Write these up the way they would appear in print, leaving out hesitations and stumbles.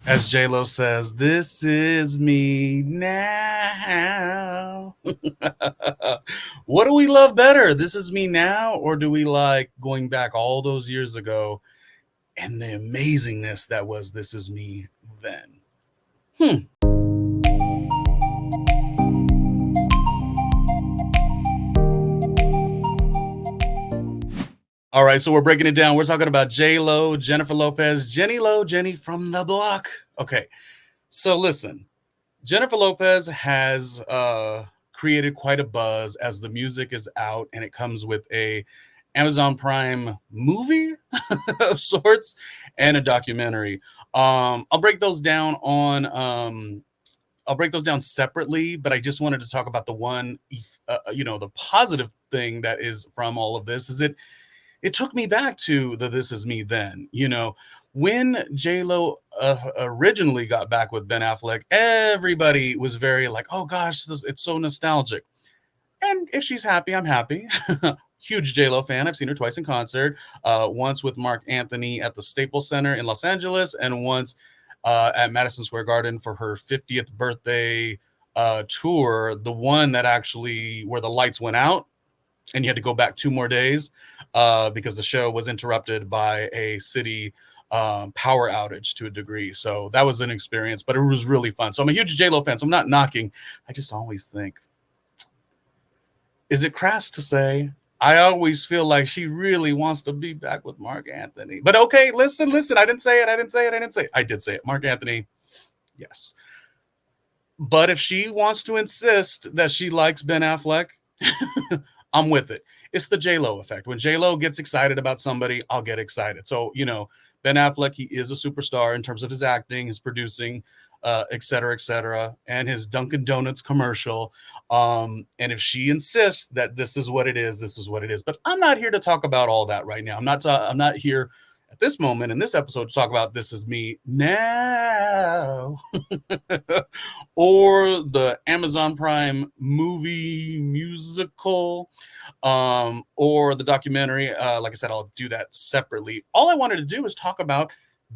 As JLo says, this is me now. What do we love better? This is me now, or do we like going back all those years ago and the amazingness that was This Is Me then? All right, so we're breaking it down. We're talking about JLo, Jennifer Lopez, Jenny Lo, Jenny from the block. Okay, so listen, Jennifer Lopez has created quite a buzz as the music is out, and it comes with a Amazon Prime movie of sorts and a documentary. I'll break those down on I'll break those down separately, but I just wanted to talk about the one, the positive thing that is from all of this is it took me back to the This Is Me then. When J-Lo originally got back with Ben Affleck, everybody was very like, oh gosh, it's so nostalgic. And if she's happy, I'm happy. Huge J-Lo fan. I've seen her twice in concert, once with Mark Anthony at the Staples Center in Los Angeles, and once at Madison Square Garden for her 50th birthday tour, the one that actually where the lights went out and you had to go back 2 more days because the show was interrupted by a city power outage to a degree. So that was an experience, but it was really fun. So I'm a huge J-Lo fan, so I'm not knocking. I just always think, is it crass to say? I always feel like she really wants to be back with Mark Anthony. But okay, listen. I didn't say it. I did say it. Mark Anthony, yes. But if she wants to insist that she likes Ben Affleck, I'm with it. It's the J-Lo effect. When J-Lo gets excited about somebody, I'll get excited. So, Ben Affleck, he is a superstar in terms of his acting, his producing, et cetera, and his Dunkin' Donuts commercial. And if she insists that this is what it is, this is what it is. But I'm not here to talk about all that right now. I'm not here at this moment in this episode to talk about This Is Me now or the Amazon Prime movie musical or the documentary. Like I said, I'll do that separately. All I wanted to do is talk about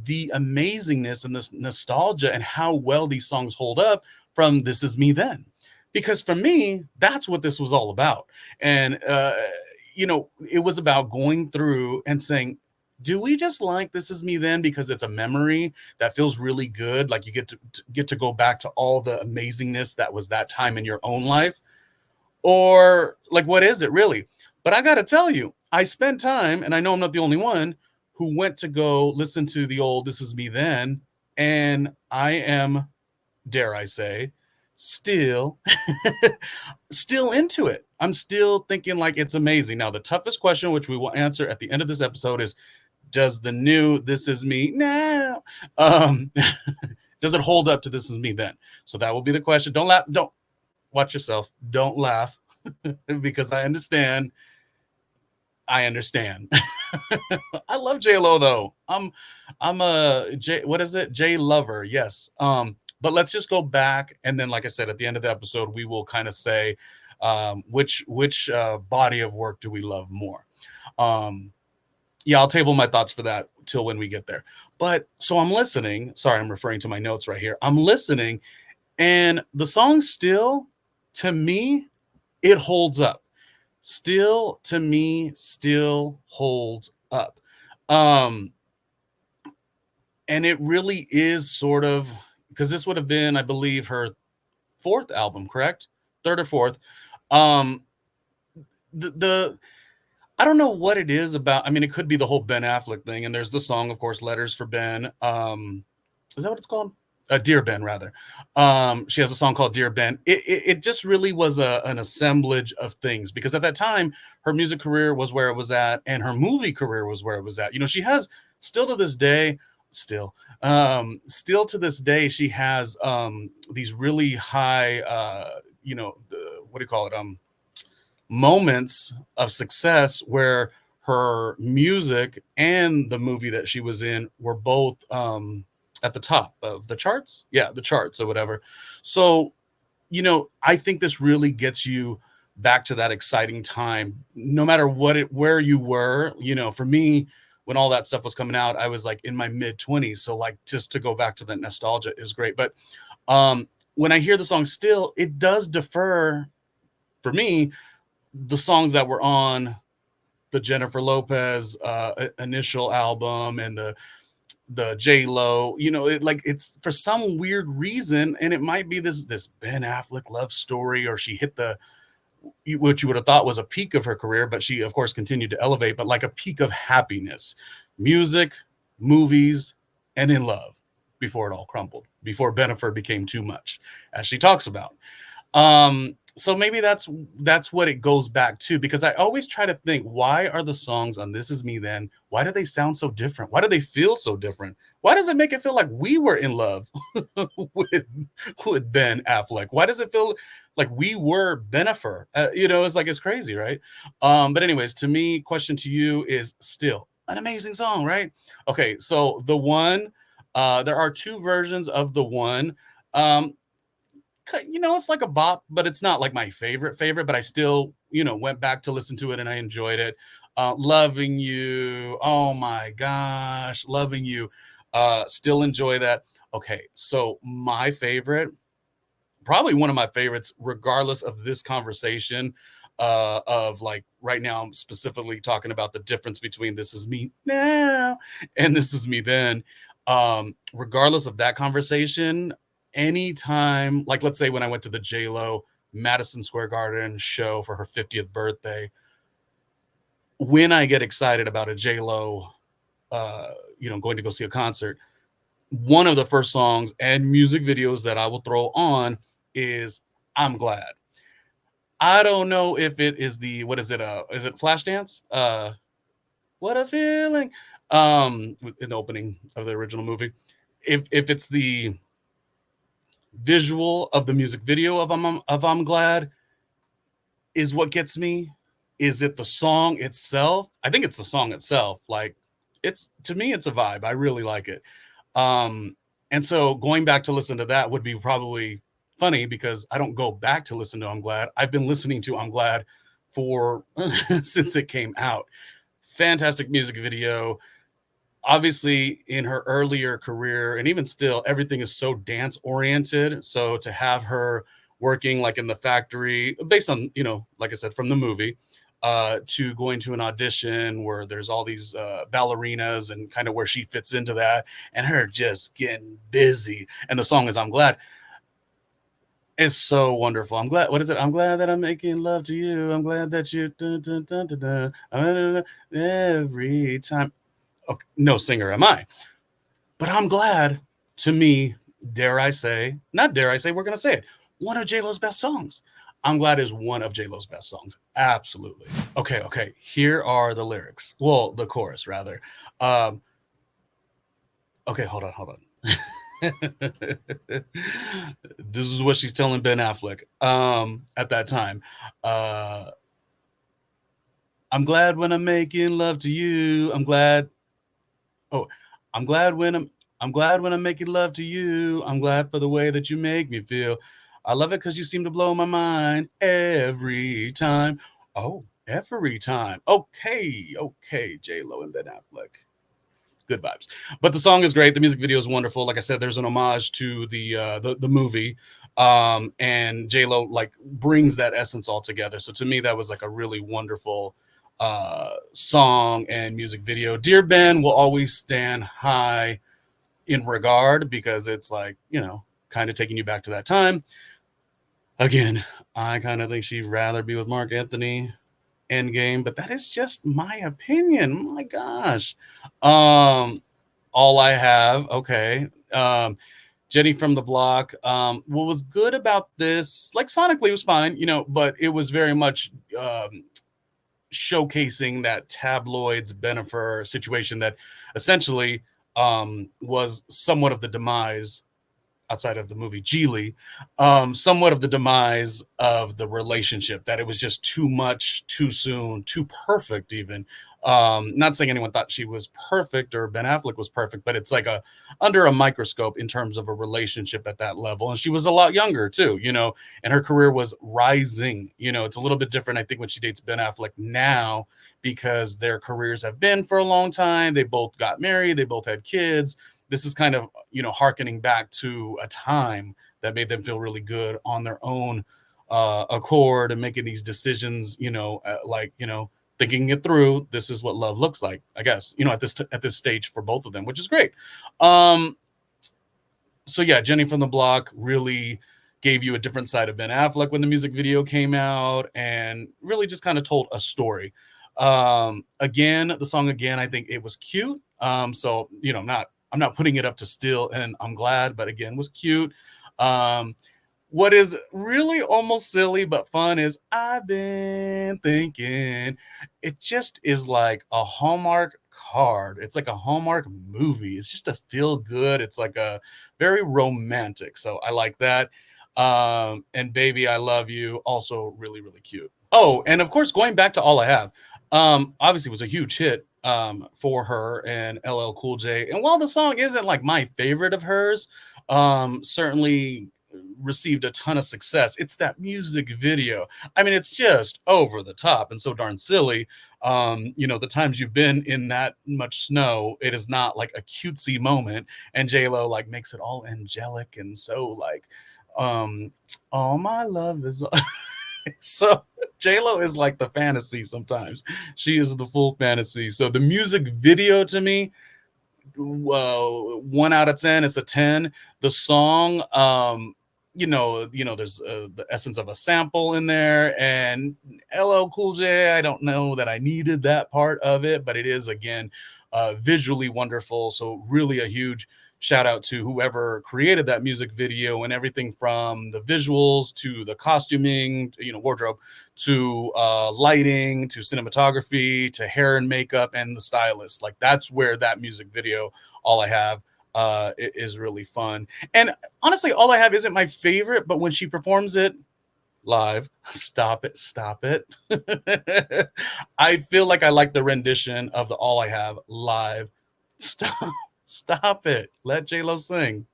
the amazingness and this nostalgia and how well these songs hold up from This Is Me then. Because for me, that's what this was all about. And, it was about going through and saying, do we just like This Is Me then because it's a memory that feels really good? Like you get to go back to all the amazingness that was that time in your own life? Or like, what is it really? But I got to tell you, I spent time, and I know I'm not the only one, who went to go listen to the old This Is Me then. And I am, dare I say, still into it. I'm still thinking like it's amazing. Now, the toughest question, which we will answer at the end of this episode, is does the new This Is Me now, does it hold up to This Is Me then? So that will be the question. Don't laugh. Don't watch yourself. Don't laugh because I understand. I love J-Lo though. I'm a J. What is it? J lover. Yes. But let's just go back and then, like I said, at the end of the episode, we will kind of say which body of work do we love more. I'll table my thoughts for that till when we get there. But so I'm listening. Sorry, I'm referring to my notes right here. I'm listening, and the song still, to me, it holds up. Still, to me, still holds up. And it really is sort of, because this would have been, I believe, her 4th album, correct? 3rd or 4th. I don't know what it is about. I mean, it could be the whole Ben Affleck thing. And there's the song, of course, Letters for Ben. Is that what it's called? Dear Ben, rather. She has a song called Dear Ben. It just really was an assemblage of things, because at that time, her music career was where it was at, and her movie career was where it was at. She has still to this day, she has these really high, what do you call it? Moments of success where her music and the movie that she was in were both at the top of the charts. Yeah, the charts or whatever. So, I think this really gets you back to that exciting time, no matter where you were. For me, when all that stuff was coming out, I was like in my mid-20s. So like just to go back to that nostalgia is great. But when I hear the song Still, it does defer for me the songs that were on the Jennifer Lopez initial album and the JLo, it's for some weird reason, and it might be this Ben Affleck love story, or she hit the what you would have thought was a peak of her career, but she of course continued to elevate, but like a peak of happiness, music, movies, and in love before it all crumbled, before Bennifer became too much, as she talks about. So maybe that's what it goes back to, because I always try to think, why are the songs on This Is Me Then, why do they sound so different? Why do they feel so different? Why does it make it feel like we were in love with Ben Affleck? Why does it feel like we were Bennifer? It's like, it's crazy, right? But anyways, to me, question to you is Still an amazing song, right? Okay, so the one, there are two versions of the one. It's like a bop, but it's not like my favorite, but I still, went back to listen to it and I enjoyed it. Loving You, oh my gosh, Loving You, still enjoy that. Okay, so my favorite, probably one of my favorites, regardless of this conversation, of like right now, I'm specifically talking about the difference between This Is Me Now and This Is Me Then. Regardless of that conversation, anytime, like let's say when I went to the JLo Madison Square Garden show for her 50th birthday, when I get excited about a JLo, going to go see a concert, one of the first songs and music videos that I will throw on is I'm Glad. I don't know if it is what is it? Is it Flashdance? What a Feeling. In the opening of the original movie. If it's the visual of the music video of I'm Glad is what gets me. Is it the song itself? I think it's the song itself. Like, to me, it's a vibe. I really like it. And so going back to listen to that would be probably funny, because I don't go back to listen to I'm Glad. I've been listening to I'm Glad for since it came out. Fantastic music video. Obviously, in her earlier career, and even still, everything is so dance oriented. So to have her working like in the factory, based on, like I said, from the movie, to going to an audition where there's all these ballerinas and kind of where she fits into that, and her just getting busy. And the song is I'm Glad. It's so wonderful. I'm glad. What is it? I'm glad that I'm making love to you. I'm glad that you every time. Okay, no singer am I, but I'm glad. To me, not dare I say, we're gonna say it, one of JLo's best songs. I'm Glad is one of JLo's best songs. Absolutely. Okay. Here are the lyrics. Well, the chorus rather. Okay, hold on. This is what she's telling Ben Affleck at that time. I'm glad when I'm making love to you. I'm glad. Oh, I'm glad when I'm making love to you. I'm glad for the way that you make me feel. I love it because you seem to blow my mind every time. Oh, every time. Okay, JLo and Ben Affleck. Good vibes. But the song is great. The music video is wonderful. Like I said, there's an homage to the movie, and JLo like brings that essence all together. So to me, that was like a really wonderful song and music video. Dear Ben will always stand high in regard, because it's like, kind of taking you back to that time. Again, I kind of think she'd rather be with Mark Anthony Endgame, but that is just my opinion. My gosh. All I have, okay. Jenny from the Block. What was good about this, like sonically it was fine, but it was very much showcasing that tabloids Bennifer situation that essentially was somewhat of the demise, outside of the movie Geely, somewhat of the demise of the relationship, that it was just too much, too soon, too perfect even. Not saying anyone thought she was perfect or Ben Affleck was perfect, but it's like a under a microscope in terms of a relationship at that level. And she was a lot younger too, and her career was rising. It's a little bit different, I think, when she dates Ben Affleck now, because their careers have been for a long time. They both got married, they both had kids. This is kind of, harkening back to a time that made them feel really good on their own accord and making these decisions, thinking it through. This is what love looks like, I guess, at this stage for both of them, which is great. So yeah, Jenny from the Block really gave you a different side of Ben Affleck when the music video came out, and really just kind of told a story. Again, the song again, I think it was cute. So I'm not putting it up to still, and I'm glad, but again, was cute. What is really almost silly but fun is I've been thinking. It just is like a Hallmark card. It's like a Hallmark movie. It's just a feel good. It's like a very romantic. So I like that. And Baby, I Love You, also really, really cute. Oh, and of course, going back to All I Have, obviously was a huge hit for her and LL Cool J. And while the song isn't like my favorite of hers, certainly received a ton of success. It's that music video. I mean, it's just over the top and so darn silly. The times you've been in that much snow, it is not like a cutesy moment. And JLo like makes it all angelic and so like, all my love is so JLo is like the fantasy sometimes. She is the full fantasy. So the music video to me, 1 out of 10, it's a 10. The song, there's the essence of a sample in there, and LL Cool J, I don't know that I needed that part of it, but it is again visually wonderful. So really a huge shout out to whoever created that music video, and everything from the visuals to the costuming, wardrobe, to lighting, to cinematography, to hair and makeup, and the stylist. Like that's where that music video, All I Have, is really fun. And honestly, All I Have isn't my favorite, but when she performs it live, stop it. I feel like I like the rendition of the All I Have live. Stop it. Let JLo sing.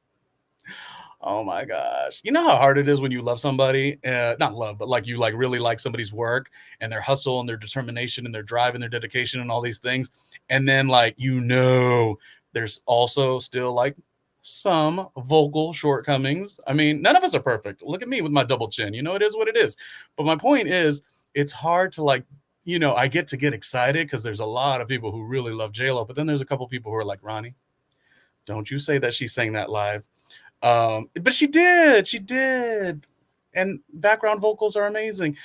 Oh my gosh. You know how hard it is when you love somebody, not love, but like you like really like somebody's work and their hustle and their determination and their drive and their dedication and all these things. And then like, there's also still like some vocal shortcomings. I mean, none of us are perfect. Look at me with my double chin. It is what it is. But my point is, it's hard to like, I get excited because there's a lot of people who really love JLo, but then there's a couple people who are like, Ronnie, don't you say that she sang that live. But she did. And background vocals are amazing.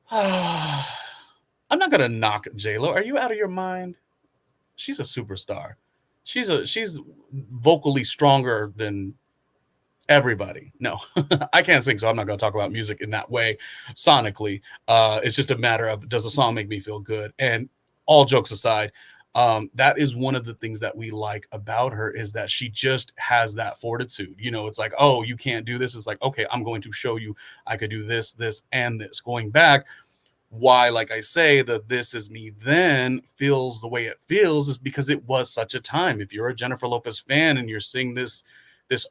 I'm not gonna knock JLo. Are you out of your mind? She's a superstar. She's vocally stronger than everybody. No, I can't sing, so I'm not going to talk about music in that way sonically. It's just a matter of, does the song make me feel good? And all jokes aside, that is one of the things that we like about her, is that she just has that fortitude. It's like, oh, you can't do this. It's like, okay, I'm going to show you I could do this, this, and this. Going back, why, like I say, that This Is Me Then feels the way it feels is because it was such a time. If you're a Jennifer Lopez fan and you're seeing this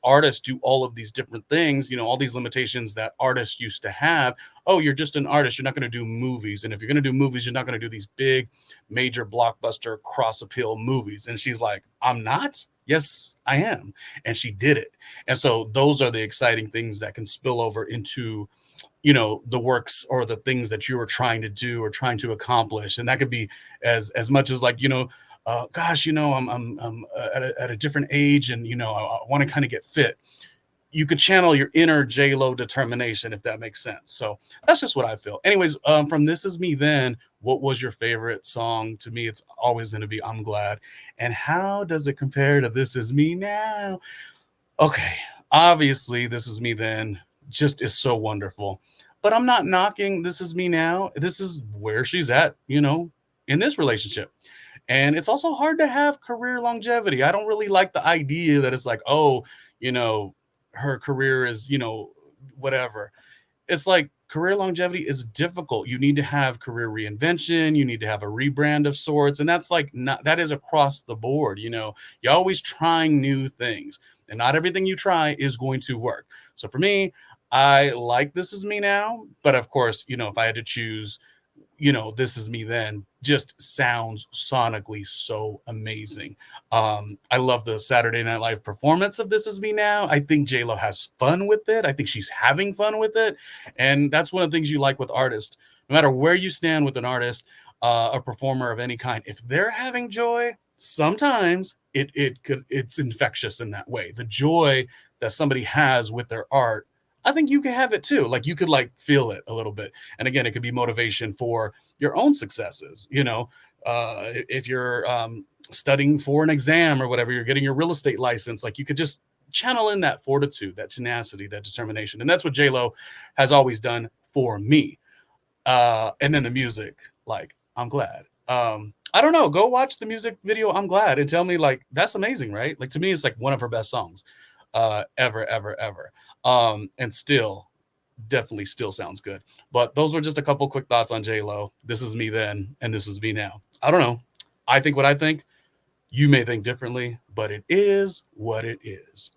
artist do all of these different things, all these limitations that artists used to have. Oh, you're just an artist. You're not going to do movies. And if you're going to do movies, you're not going to do these big, major blockbuster cross appeal movies. And she's like, I'm not. Yes, I am. And she did it. And so those are the exciting things that can spill over into, the works or the things that you were trying to do or trying to accomplish. And that could be as much as like, gosh, I'm at a different age, and I want to kind of get fit. You could channel your inner JLo determination, if that makes sense. So that's just what I feel. Anyways, from This Is Me Then, what was your favorite song? To me, it's always going to be I'm Glad. And how does it compare to This Is Me Now? Okay, obviously, This Is Me Then just is so wonderful. But I'm not knocking This Is Me Now. This is where she's at, in this relationship. And it's also hard to have career longevity. I don't really like the idea that it's like, oh, her career is, whatever. It's like, career longevity is difficult. You need to have career reinvention. You need to have a rebrand of sorts. And that's like, not, that is across the board. You know, you're always trying new things, and not everything you try is going to work. So for me, I like This Is Me Now. But of course, you know, if I had to choose, you know, This Is Me Then just sounds sonically so amazing. I love the Saturday Night Live performance of This Is Me Now. I think JLo has fun with it. I think she's having fun with it. And that's one of the things you like with artists. No matter where you stand with an artist, a performer of any kind, if they're having joy, sometimes it's infectious in that way. The joy that somebody has with their art, I think you can have it too. Like, you could like feel it a little bit. And again, it could be motivation for your own successes. You know, if you're studying for an exam or whatever, you're getting your real estate license, like you could just channel in that fortitude, that tenacity, that determination. And that's what JLo has always done for me. And then the music, like, I'm glad. I don't know, go watch the music video, I'm Glad, and tell me, like, that's amazing, right? Like, to me, it's like one of her best songs ever. And still, definitely still sounds good. But those were just a couple quick thoughts on JLo. This Is Me Then, and This Is Me Now. I don't know. I think what I think. You may think differently, but it is what it is.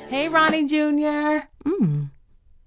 Hey, Ronnie Jr.